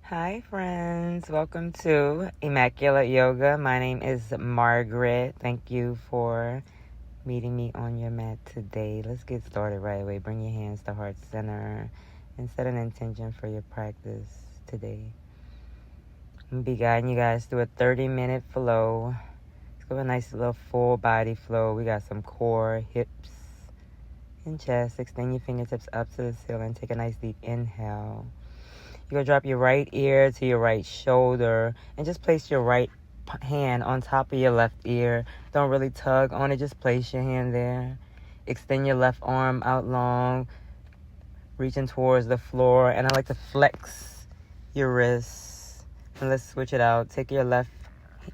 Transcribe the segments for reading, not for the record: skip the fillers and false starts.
Hi, friends. Welcome to Immaculate Yoga. My name is Margaret. Thank you for meeting me on your mat today. Let's get started right away. Bring your hands to heart center and set an intention for your practice today. I'm going to be guiding you guys through a 30-minute flow. Let's go a nice little full body flow. We got some core, hips, and chest. Extend your fingertips up to the ceiling. Take a nice deep inhale. You're going to drop your right ear to your right shoulder and just place your right hand on top of your left ear. Don't really tug on it. Just place your hand there. Extend your left arm out long, reaching towards the floor. And I like to flex your wrists. And let's switch it out. Take your left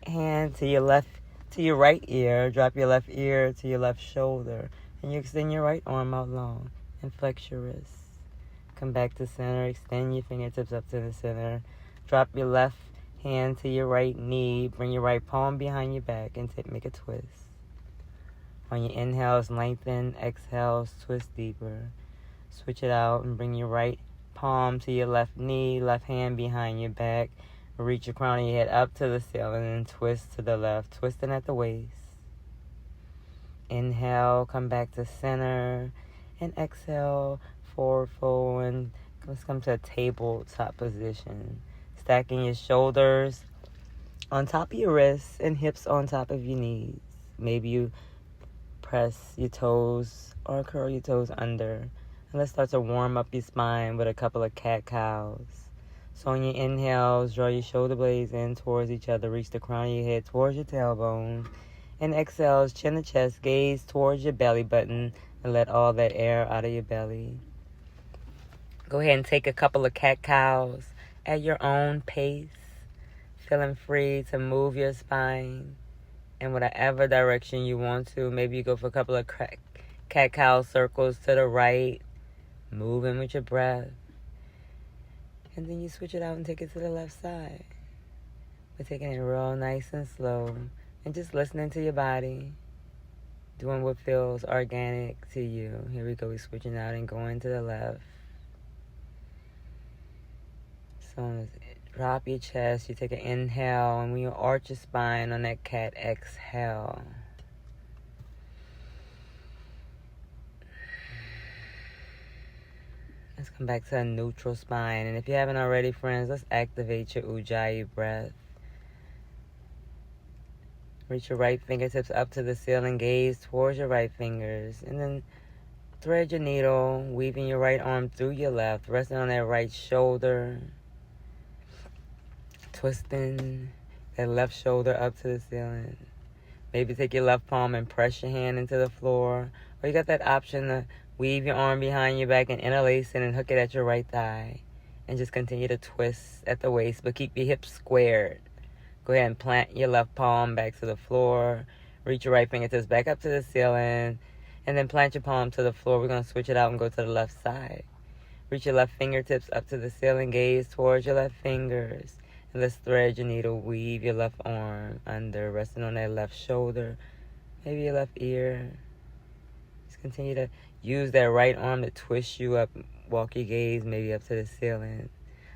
hand to your right ear. Drop your left ear to your left shoulder. And you extend your right arm out long and flex your wrist. Come back to center. Extend your fingertips up to the center. Drop your left hand to your right knee. Bring your right palm behind your back and make a twist. On your inhales, lengthen. Exhales, twist deeper. Switch it out and bring your right palm to your left knee. Left hand behind your back. Reach your crown of your head up to the ceiling and twist to the left. Twisting at the waist. Inhale, come back to center. And exhale, forward fold, and let's come to a tabletop position. Stacking your shoulders on top of your wrists and hips on top of your knees. Maybe you press your toes or curl your toes under. And let's start to warm up your spine with a couple of cat-cows. So on your inhales, draw your shoulder blades in towards each other. Reach the crown of your head towards your tailbone. And exhales, chin to chest, gaze towards your belly button, and let all that air out of your belly. Go ahead and take a couple of cat-cows at your own pace, feeling free to move your spine in whatever direction you want to. Maybe you go for a couple of cat-cow circles to the right, moving with your breath. And then you switch it out and take it to the left side. We're taking it real nice and slow and just listening to your body, doing what feels organic to you. Here we go. We're switching out and going to the left. So drop your chest. You take an inhale, and when you arch your spine on that cat, exhale. Let's come back to a neutral spine. And if you haven't already, friends, let's activate your Ujjayi breath. Reach your right fingertips up to the ceiling. Gaze towards your right fingers. And then thread your needle, weaving your right arm through your left, resting on that right shoulder. Twisting that left shoulder up to the ceiling. Maybe take your left palm and press your hand into the floor. Or you got that option to weave your arm behind your back and interlace it and hook it at your right thigh. And just continue to twist at the waist, but keep your hips squared. Go ahead and plant your left palm back to the floor. Reach your right fingertips back up to the ceiling. And then plant your palm to the floor. We're going to switch it out and go to the left side. Reach your left fingertips up to the ceiling. Gaze towards your left fingers. And let's thread your needle. Weave your left arm under, resting on that left shoulder. Maybe your left ear. Just continue to use that right arm to twist you up. Walk your gaze maybe up to the ceiling.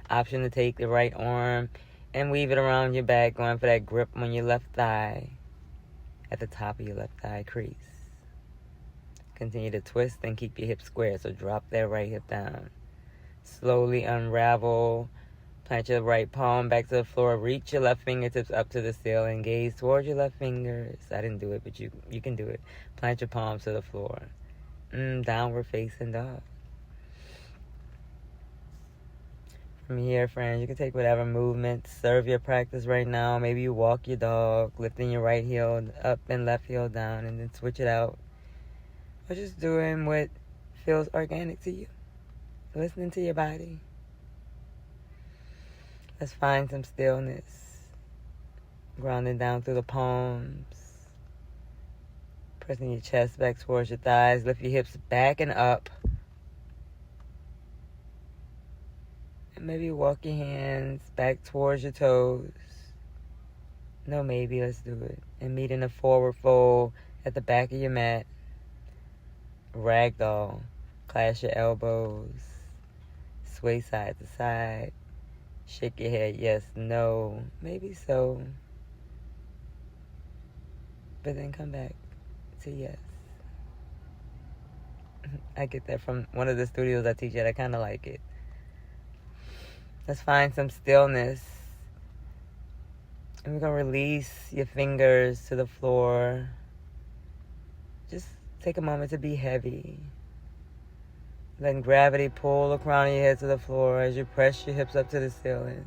Option to take the right arm and weave it around your back, going for that grip on your left thigh, at the top of your left thigh crease. Continue to twist and keep your hips square, so drop that right hip down. Slowly unravel, plant your right palm back to the floor, reach your left fingertips up to the ceiling, gaze towards your left fingers. I didn't do it, but you can do it. Plant your palms to the floor. Downward facing dog. From here, friends, you can take whatever movements serve your practice right now. Maybe you walk your dog, lifting your right heel up and left heel down, and then switch it out. Or just doing what feels organic to you. Listening to your body. Let's find some stillness. Grounding down through the palms. Pressing your chest back towards your thighs. Lift your hips back and up. And maybe walk your hands back towards your toes. No, maybe. Let's do it. And meet in a forward fold at the back of your mat. Ragdoll. Clasp your elbows. Sway side to side. Shake your head, yes, no, maybe so. But then come back to yes. I get that from one of the studios I teach at. I kind of like it. Let's find some stillness. And we're going to release your fingers to the floor. Just take a moment to be heavy. Letting gravity pull the crown of your head to the floor as you press your hips up to the ceiling.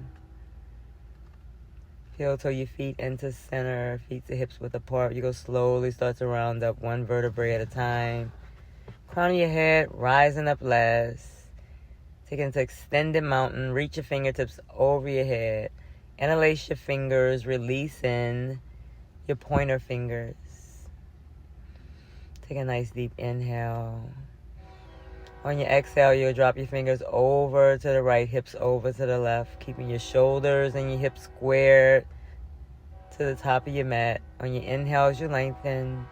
Feel till your feet enter center, feet to hips width apart. You go slowly, start to round up one vertebrae at a time. Crown of your head rising up last. Take it into extended mountain. Reach your fingertips over your head. Interlace your fingers, releasing your pointer fingers. Take a nice deep inhale. On your exhale, you'll drop your fingers over to the right, hips over to the left, keeping your shoulders and your hips squared to the top of your mat. On your inhales, you lengthen.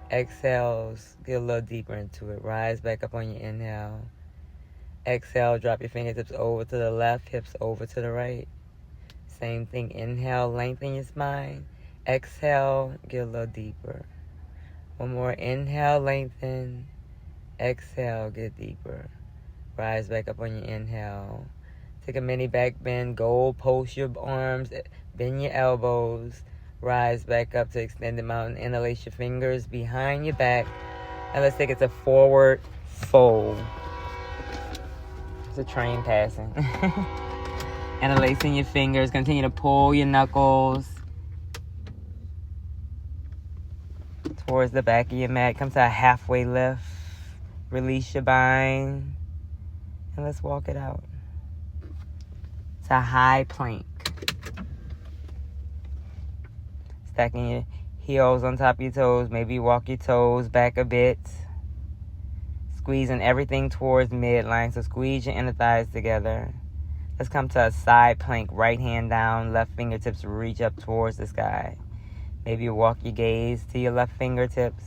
Exhales, get a little deeper into it. Rise back up on your inhale. Exhale, drop your fingertips over to the left, hips over to the right. Same thing. Inhale, lengthen your spine. Exhale, get a little deeper. One more. Inhale, lengthen. Exhale, get deeper. Rise back up on your inhale. Take a mini back bend. Goal post your arms. Bend your elbows. Rise back up to extended mountain. Interlace your fingers behind your back. And let's take it to forward fold. It's a train passing. Interlacing your fingers. Continue to pull your knuckles towards the back of your mat. Come to a halfway lift. Release your bind. And let's walk it out. It's a high plank. Stacking your heels on top of your toes. Maybe walk your toes back a bit. Squeezing everything towards midline. So squeeze your inner thighs together. Let's come to a side plank. Right hand down. Left fingertips reach up towards the sky. Maybe you walk your gaze to your left fingertips.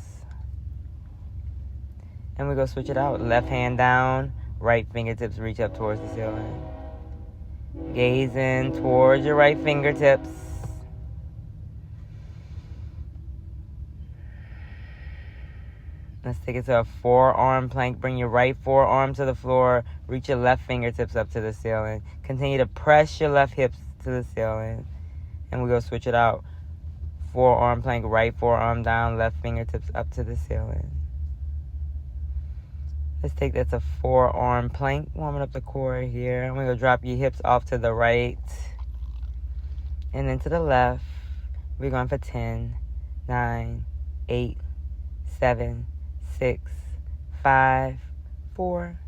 And we're going to switch it out. Left hand down. Right fingertips reach up towards the ceiling. Gazing towards your right fingertips. Let's take it to a forearm plank. Bring your right forearm to the floor. Reach your left fingertips up to the ceiling. Continue to press your left hips to the ceiling. And we're going to switch it out. Forearm plank, right forearm down, left fingertips up to the ceiling. Let's take that to forearm plank. Warming up the core here. And we're going to drop your hips off to the right. And then to the left. We're going for 10, 9, 8, 7, 6, 5, 4,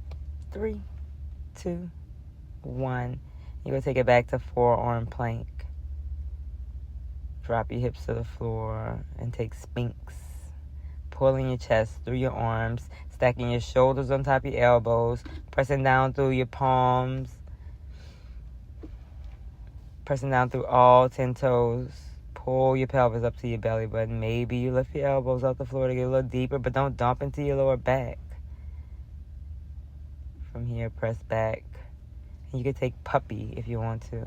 3, 2, 1. You're going to take it back to forearm plank. Drop your hips to the floor and take Sphinx. Pulling your chest through your arms. Stacking your shoulders on top of your elbows. Pressing down through your palms. Pressing down through all 10 toes. Pull your pelvis up to your belly button. Maybe you lift your elbows off the floor to get a little deeper, but don't dump into your lower back. From here, press back. And you can take puppy if you want to.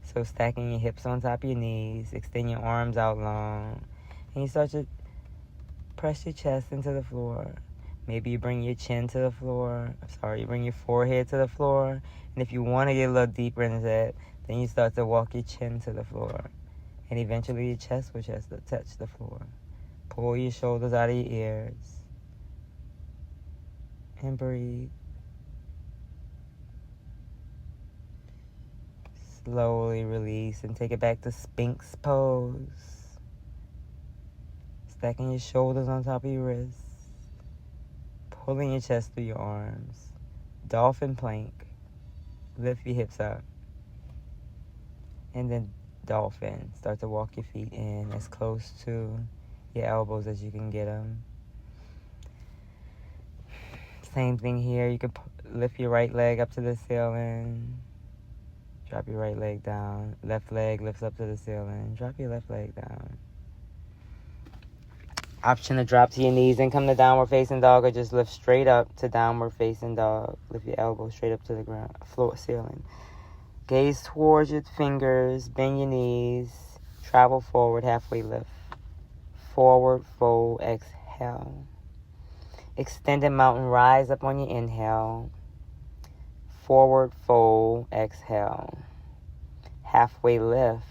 So stacking your hips on top of your knees. Extend your arms out long. And you start to press your chest into the floor. Maybe you bring your chin to the floor. You bring your forehead to the floor. And if you want to get a little deeper into that, then you start to walk your chin to the floor. And eventually your chest will touch the floor. Pull your shoulders out of your ears. And breathe. Slowly release and take it back to Sphinx pose. Stacking your shoulders on top of your wrists. Pulling your chest through your arms. Dolphin plank. Lift your hips up. And then dolphin. Start to walk your feet in as close to your elbows as you can get them. Same thing here. You can lift your right leg up to the ceiling. Drop your right leg down. Left leg lifts up to the ceiling. Drop your left leg down. Option to drop to your knees and come to downward facing dog, or just lift straight up to downward facing dog. Lift your elbows straight up to the ground, floor, ceiling. Gaze towards your fingers. Bend your knees. Travel forward. Halfway lift. Forward fold. Exhale. Extended mountain rise up on your inhale. Forward fold. Exhale. Halfway lift.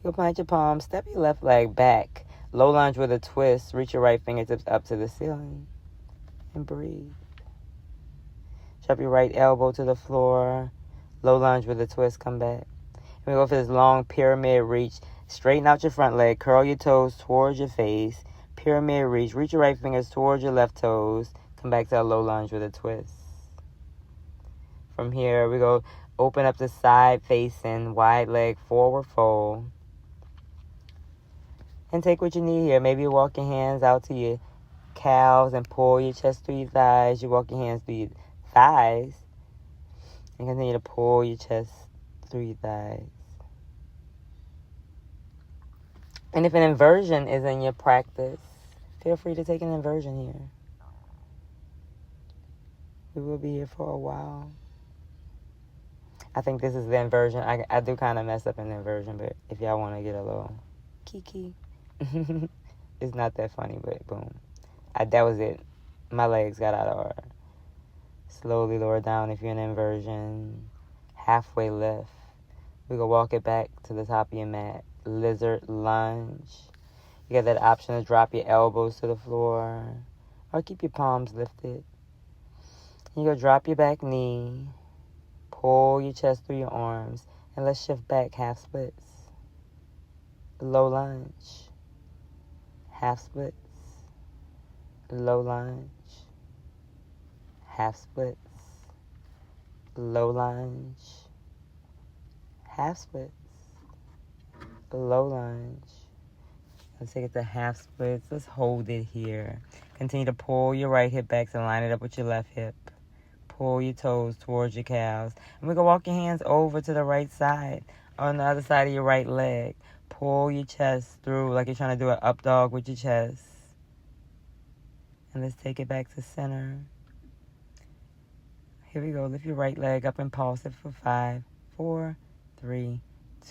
You'll plant your palms. Step your left leg back. Low lunge with a twist. Reach your right fingertips up to the ceiling. And breathe. Drop your right elbow to the floor. Low lunge with a twist. Come back. And we go for this long pyramid reach. Straighten out your front leg. Curl your toes towards your face. Pyramid reach. Reach your right fingers towards your left toes. Come back to a low lunge with a twist. From here, we go open up the side facing. Wide leg forward fold. And take what you need here. Maybe you walk your hands out to your calves and pull your chest through your thighs. You walk your hands through your thighs. And continue to pull your chest through your thighs. And if an inversion is in your practice, feel free to take an inversion here. We will be here for a while. I think this is the inversion. I do kind of mess up in the inversion, but if y'all want to get a little kiki, it's not that funny, but boom. That was it. My legs got out of order. Slowly lower down if you're in inversion. Halfway lift. We go walk it back to the top of your mat. Lizard lunge. You got that option to drop your elbows to the floor or keep your palms lifted. You go drop your back knee. Pull your chest through your arms. And let's shift back half splits. Low lunge. Half splits. Low lunge. Half splits. Low lunge. Half splits. Low lunge. Let's take it to half splits. Let's hold it here. Continue to pull your right hip back to line it up with your left hip. Pull your toes towards your calves. And we're going to walk your hands over to the right side. On the other side of your right leg. Pull your chest through like you're trying to do an up dog with your chest. And let's take it back to center. Here we go. Lift your right leg up and pulse it for 5, 4, 3,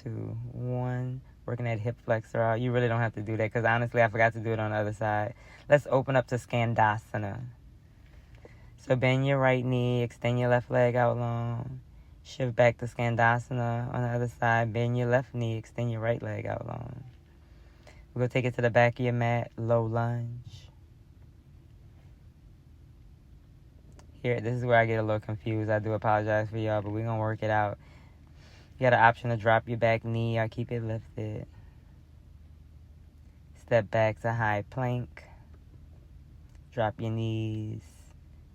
2, 1. Working that hip flexor out. You really don't have to do that because honestly, I forgot to do it on the other side. Let's open up to Skandasana. So bend your right knee, extend your left leg out long. Shift back to Skandasana on the other side. Bend your left knee, extend your right leg out long. We're going to take it to the back of your mat, low lunge. Here, this is where I get a little confused. I do apologize for y'all, but we're going to work it out. You got an option to drop your back knee or keep it lifted. Step back to high plank. Drop your knees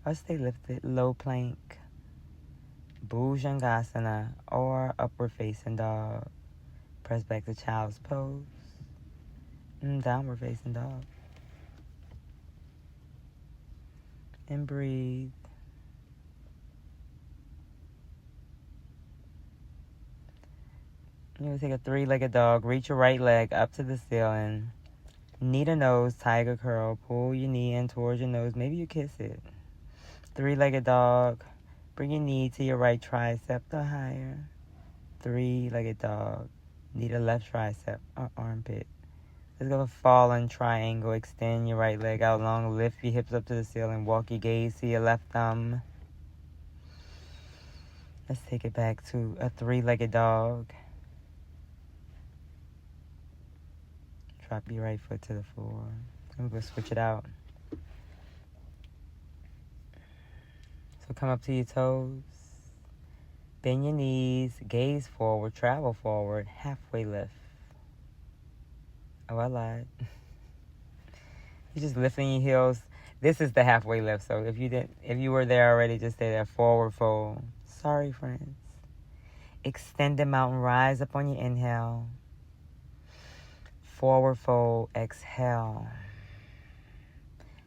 or stay lifted, low plank. Bhujangasana or upward facing dog. Press back to child's pose. And downward facing dog. And breathe. You're going to take a 3-legged dog. Reach your right leg up to the ceiling. Knee to nose, tiger curl. Pull your knee in towards your nose. Maybe you kiss it. 3-legged dog. Bring your knee to your right tricep or higher. 3-legged dog. Knee to left tricep or armpit. Let's go for fallen triangle. Extend your right leg out long. Lift your hips up to the ceiling. Walk your gaze to your left thumb. Let's take it back to a 3-legged dog. Drop your right foot to the floor. I'm going to switch it out. So come up to your toes. Bend your knees. Gaze forward. Travel forward. Halfway lift. Oh, I lied. You're just lifting your heels. This is the halfway lift. So if you were there already, just stay there. Forward fold. Sorry, friends. Extended mountain rise up on your inhale. Forward fold, exhale.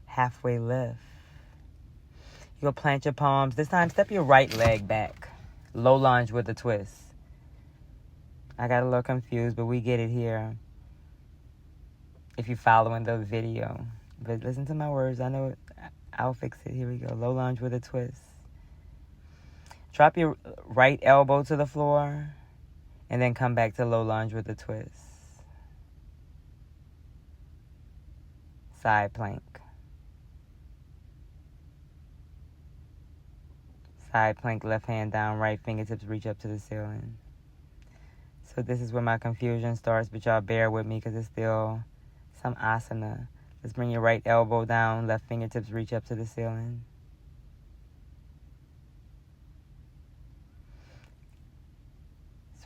Halfway lift. You'll plant your palms. This time, step your right leg back. Low lunge with a twist. I got a little confused, but we get it here. If you're following the video. But listen to my words. I know I'll fix it. Here we go. Low lunge with a twist. Drop your right elbow to the floor and then come back to low lunge with a twist. Side plank. Side plank, left hand down, right fingertips reach up to the ceiling. So this is where my confusion starts, but y'all bear with me because it's still some asana. Let's bring your right elbow down, left fingertips reach up to the ceiling.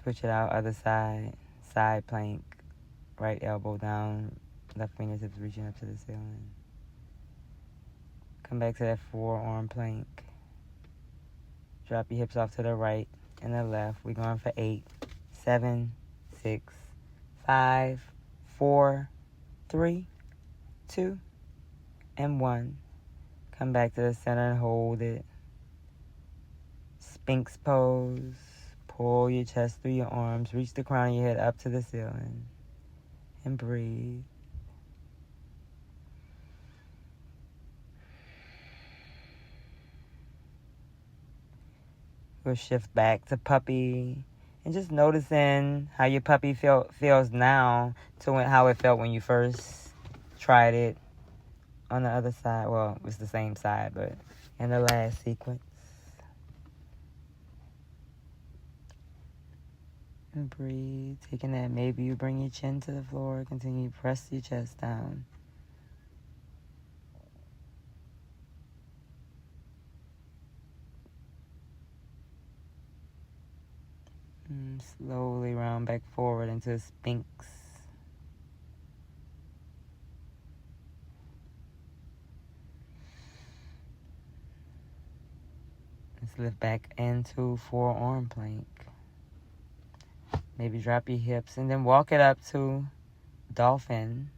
Switch it out, other side. Side plank, right elbow down, left fingertips reaching up to the ceiling. Come back to that forearm plank. Drop your hips off to the right and the left. We're going for 8, 7, 6, 5, 4, 3, 2, and 1. Come back to the center and hold it. Sphinx pose. Pull your chest through your arms. Reach the crown of your head up to the ceiling. And breathe. We'll shift back to puppy. And just noticing how your puppy feels now to how it felt when you first tried it on the other side. Well, it's the same side, but in the last sequence. And breathe. Taking that, maybe you bring your chin to the floor. Continue to press your chest down. And slowly round back forward into a Sphinx. Let's lift back into forearm plank. Maybe drop your hips and then walk it up to dolphin.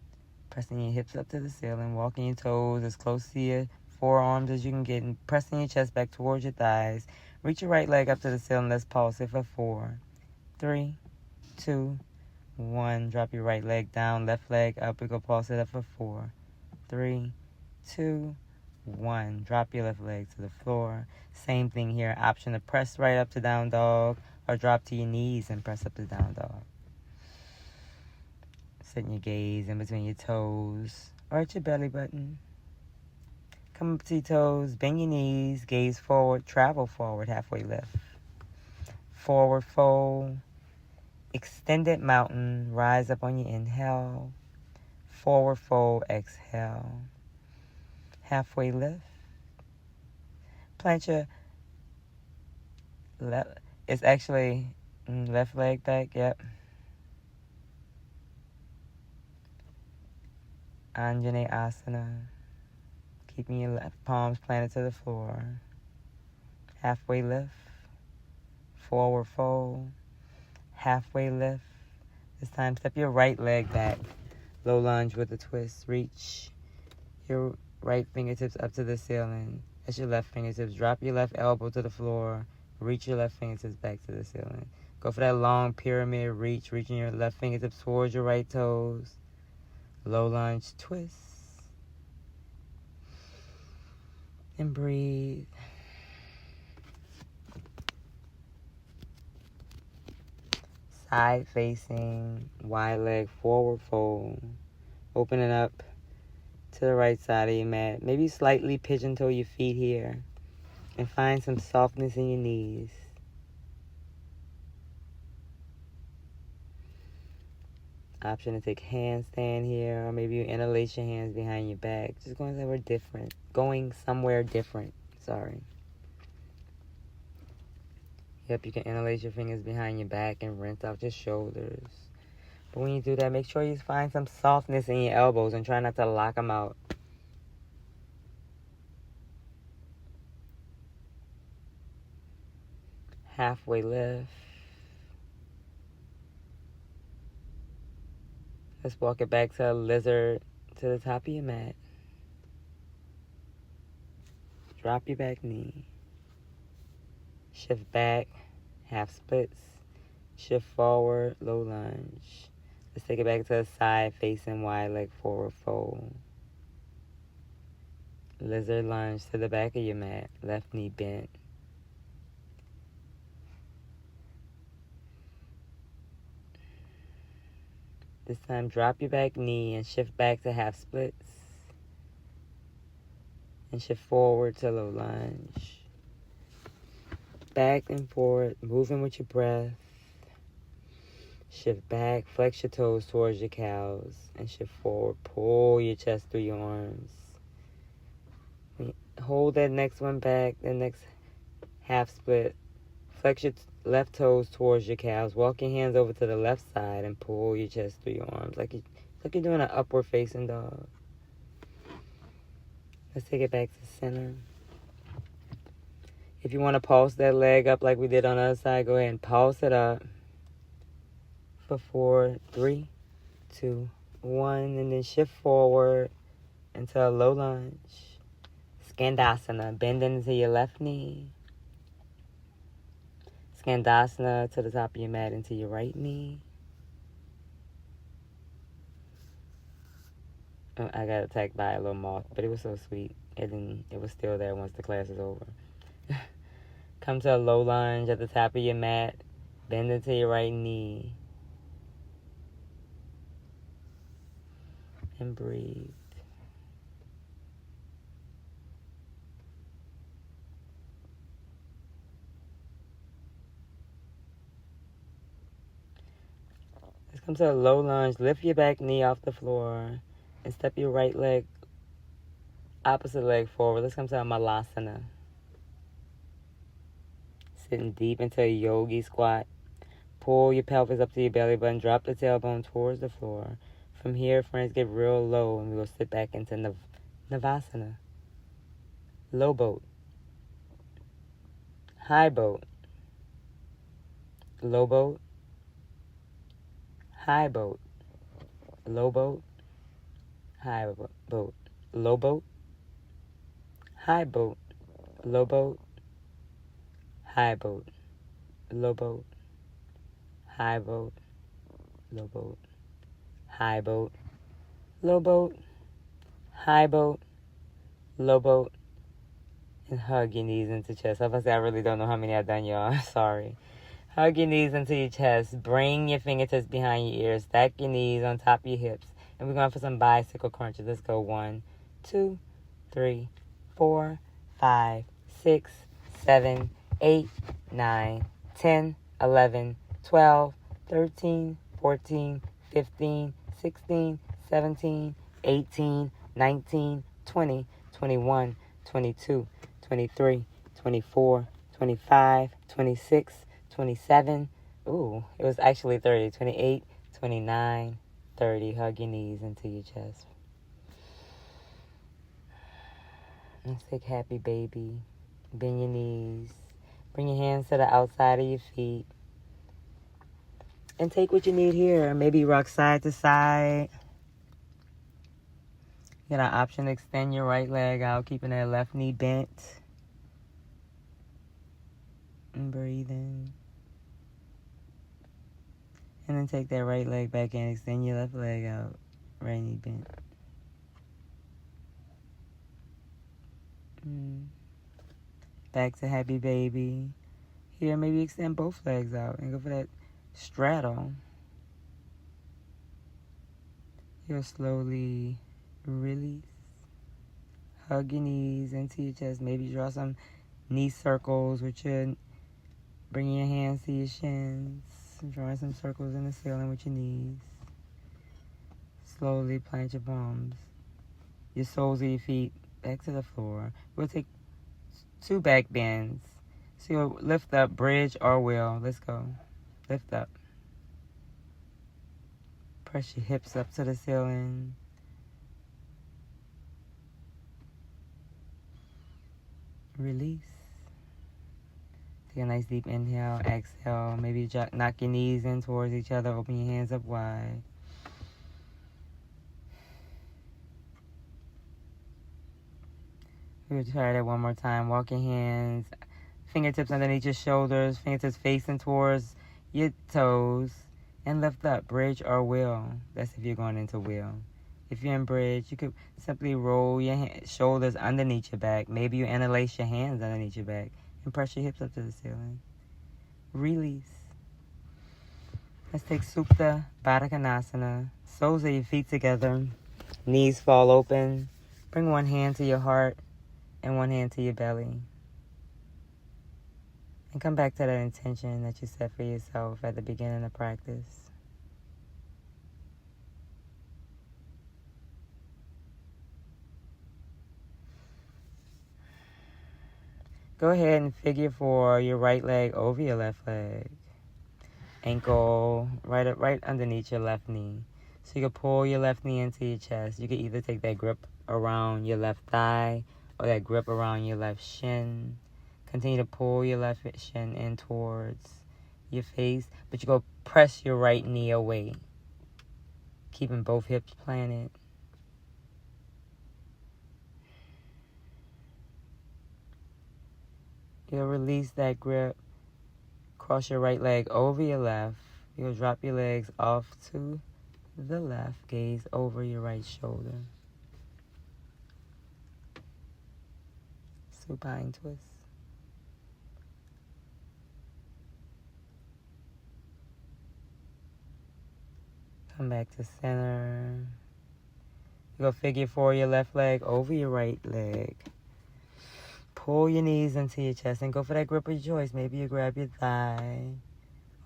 Pressing your hips up to the ceiling, walking your toes as close to your forearms as you can get, and pressing your chest back towards your thighs. Reach your right leg up to the ceiling. Let's pulse it for 4, 3, 2, 1. Drop your right leg down, left leg up. We go pulse it up for 4, 3, 2, 1. Drop your left leg to the floor. Same thing here. Option to press right up to down dog or drop to your knees and press up to down dog. Setting your gaze in between your toes or at your belly button. Come up to your toes, bend your knees, gaze forward, travel forward, halfway lift. Forward fold, extended mountain, rise up on your inhale. Forward fold, exhale. Halfway lift. Plant your left, it's actually left leg back, yep. Anjaneyasana. Keeping your left palms planted to the floor. Halfway lift. Forward fold. Halfway lift. This time step your right leg back. Low lunge with a twist. Reach your right fingertips up to the ceiling. That's your left fingertips. Drop your left elbow to the floor. Reach your left fingertips back to the ceiling. Go for that long pyramid reach. Reaching your left fingertips towards your right toes. Low lunge twist. And breathe. Side facing, wide leg, forward fold. Opening up to the right side of your mat. Maybe slightly pigeon toe your feet here. And find some softness in your knees. Option to take handstand here, or maybe you interlace your hands behind your back. Just going somewhere different. Going somewhere different. Sorry. Yep, you can interlace your fingers behind your back and rinse out your shoulders. But when you do that, make sure you find some softness in your elbows and try not to lock them out. Halfway lift. Let's walk it back to a lizard to the top of your mat. Drop your back knee. Shift back, half splits. Shift forward, low lunge. Let's take it back to a side facing wide leg forward fold. Lizard lunge to the back of your mat. Left knee bent. This time, drop your back knee and shift back to half splits. And shift forward to low lunge. Back and forward, moving with your breath. Shift back, flex your toes towards your calves, and shift forward. Pull your chest through your arms. Hold that next one back, the next half split. Flex your left toes towards your calves. Walk your hands over to the left side and pull your chest through your arms like you're doing an upward facing dog. Let's take it back to center. If you want to pulse that leg up like we did on the other side, go ahead and pulse it up for 4, 3, 2, 1, and then shift forward into a low lunge. Skandasana, bend into your left knee. Skandasana to the top of your mat into your right knee. Oh, I got attacked by a little moth, but it was so sweet. It was still there once the class is over. Come to a low lunge at the top of your mat. Bend into your right knee. And breathe. Let's come to a low lunge. Lift your back knee off the floor and step your right leg, opposite leg forward. Let's come to a Malasana. Sitting deep into a yogi squat. Pull your pelvis up to your belly button. Drop the tailbone towards the floor. From here, friends, get real low and we'll sit back into Navasana. Low boat. High boat. Low boat. High boat. Low boat. High boat. Low boat. High boat. Low boat. High boat. Low boat. High boat. Low boat. High boat. Low boat. High boat. Low boat. And hug your knees into chest. I really don't know how many I've done, y'all. Sorry. Hug your knees into your chest. Bring your fingertips behind your ears. Stack your knees on top of your hips. And we're going for some bicycle crunches. Let's go. 1, 2, 3, 4, 5, 6, 7, 8, 9, 10, 11, 12, 13, 14, 15, 16, 17, 18, 19, 20, 21, 22, 23, 24, 25, 26, 27. Ooh, it was actually 30. 28, 29, 30. Hug your knees into your chest. Let's take happy baby. Bend your knees. Bring your hands to the outside of your feet. And take what you need here. Maybe rock side to side. You got an option to extend your right leg out, keeping that left knee bent. And breathe in. And then take that right leg back in. Extend your left leg out. Right knee bent. Back to happy baby. Here, maybe extend both legs out and go for that straddle. You'll slowly release. Hug your knees into your chest. Maybe draw some knee circles with your, bringing your hands to your shins. Drawing some circles in the ceiling with your knees. Slowly plant your palms, your soles of your feet back to the floor. We'll take 2 back bends. So you'll lift up, bridge or wheel. Let's go. Lift up. Press your hips up to the ceiling. Release. Take a nice deep inhale, exhale. Maybe knock your knees in towards each other. Open your hands up wide. We'll try that one more time. Walk your hands, fingertips underneath your shoulders, fingertips facing towards your toes, and lift up, bridge or wheel. That's if you're going into wheel. If you're in bridge, you could simply roll your shoulders underneath your back. Maybe you interlace your hands underneath your back and press your hips up to the ceiling. Release. Let's take Supta Baddha Konasana. soles of your feet together. Knees fall open. Bring one hand to your heart and one hand to your belly. And come back to that intention that you set for yourself at the beginning of practice. Go ahead and figure for your right leg over your left leg. Ankle right underneath your left knee. So you can pull your left knee into your chest. You can either take that grip around your left thigh or that grip around your left shin. Continue to pull your left shin in towards your face, but you go press your right knee away, keeping both hips planted. You'll release that grip. Cross your right leg over your left. You'll drop your legs off to the left. Gaze over your right shoulder. Supine twist. Come back to center. You go figure four your left leg over your right leg. Pull your knees into your chest and go for that grip of choice. Maybe you grab your thigh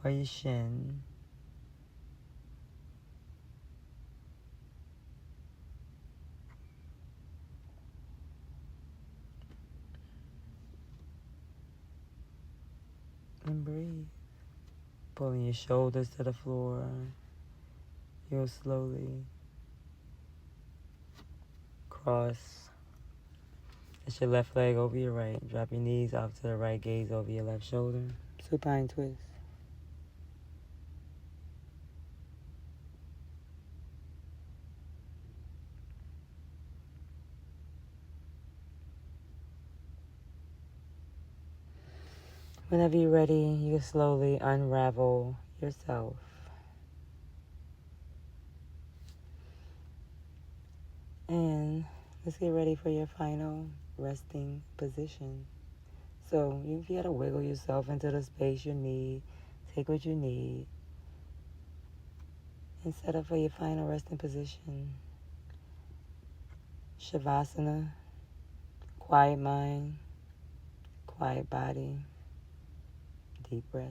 or your shin. And breathe. Pulling your shoulders to the floor. You'll slowly cross. It's your left leg over your right. Drop your knees off to the right. Gaze over your left shoulder. Supine twist. Whenever you're ready, you can slowly unravel yourself. And let's get ready for your final resting position. So if you got to wiggle yourself into the space you need, take what you need, and set up for your final resting position. Shavasana, quiet mind, quiet body, deep breath.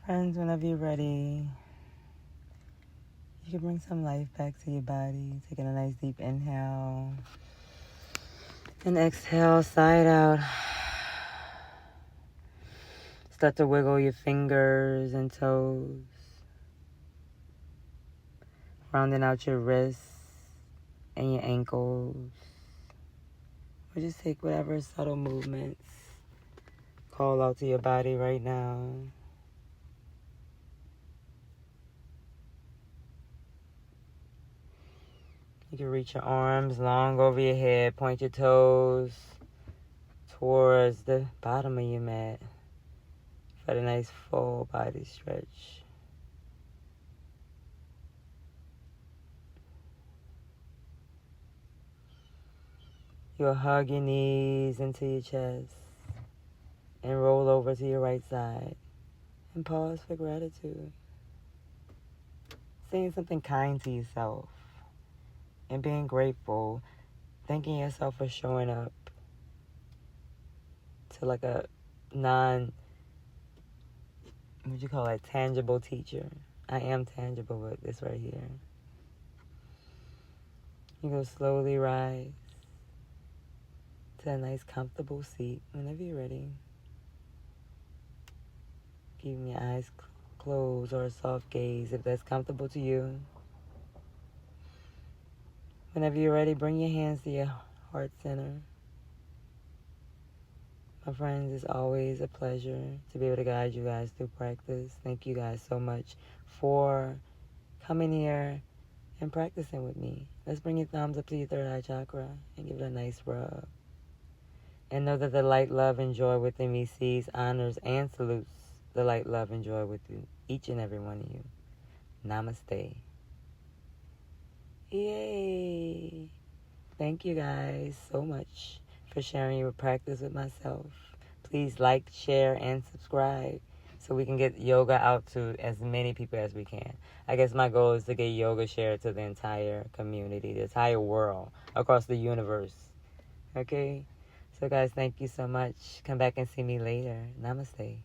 Friends, whenever you're ready, you can bring some life back to your body. Taking a nice deep inhale. And exhale, side out. Start to wiggle your fingers and toes. Rounding out your wrists and your ankles. Or just take whatever subtle movements call out to your body right now. You can reach your arms long over your head. Point your toes towards the bottom of your mat for the nice full body stretch. You'll hug your knees into your chest and roll over to your right side and pause for gratitude. Saying something kind to yourself and being grateful, thanking yourself for showing up to like a tangible teacher. I am tangible with this right here. You go slowly rise to a nice comfortable seat whenever you're ready. Keeping your eyes closed or a soft gaze if that's comfortable to you. Whenever you're ready, bring your hands to your heart center. My friends, it's always a pleasure to be able to guide you guys through practice. Thank you guys so much for coming here and practicing with me. Let's bring your thumbs up to your third eye chakra and give it a nice rub. And know that the light, love, and joy within me sees, honors, and salutes the light, love, and joy within each and every one of you. Namaste. Yay! Thank you guys so much for sharing your practice with myself. Please like, share, and subscribe so we can get yoga out to as many people as we can. I guess my goal is to get yoga shared to the entire community, the entire world, across the universe. Okay? So guys, thank you so much. Come back and see me later. Namaste.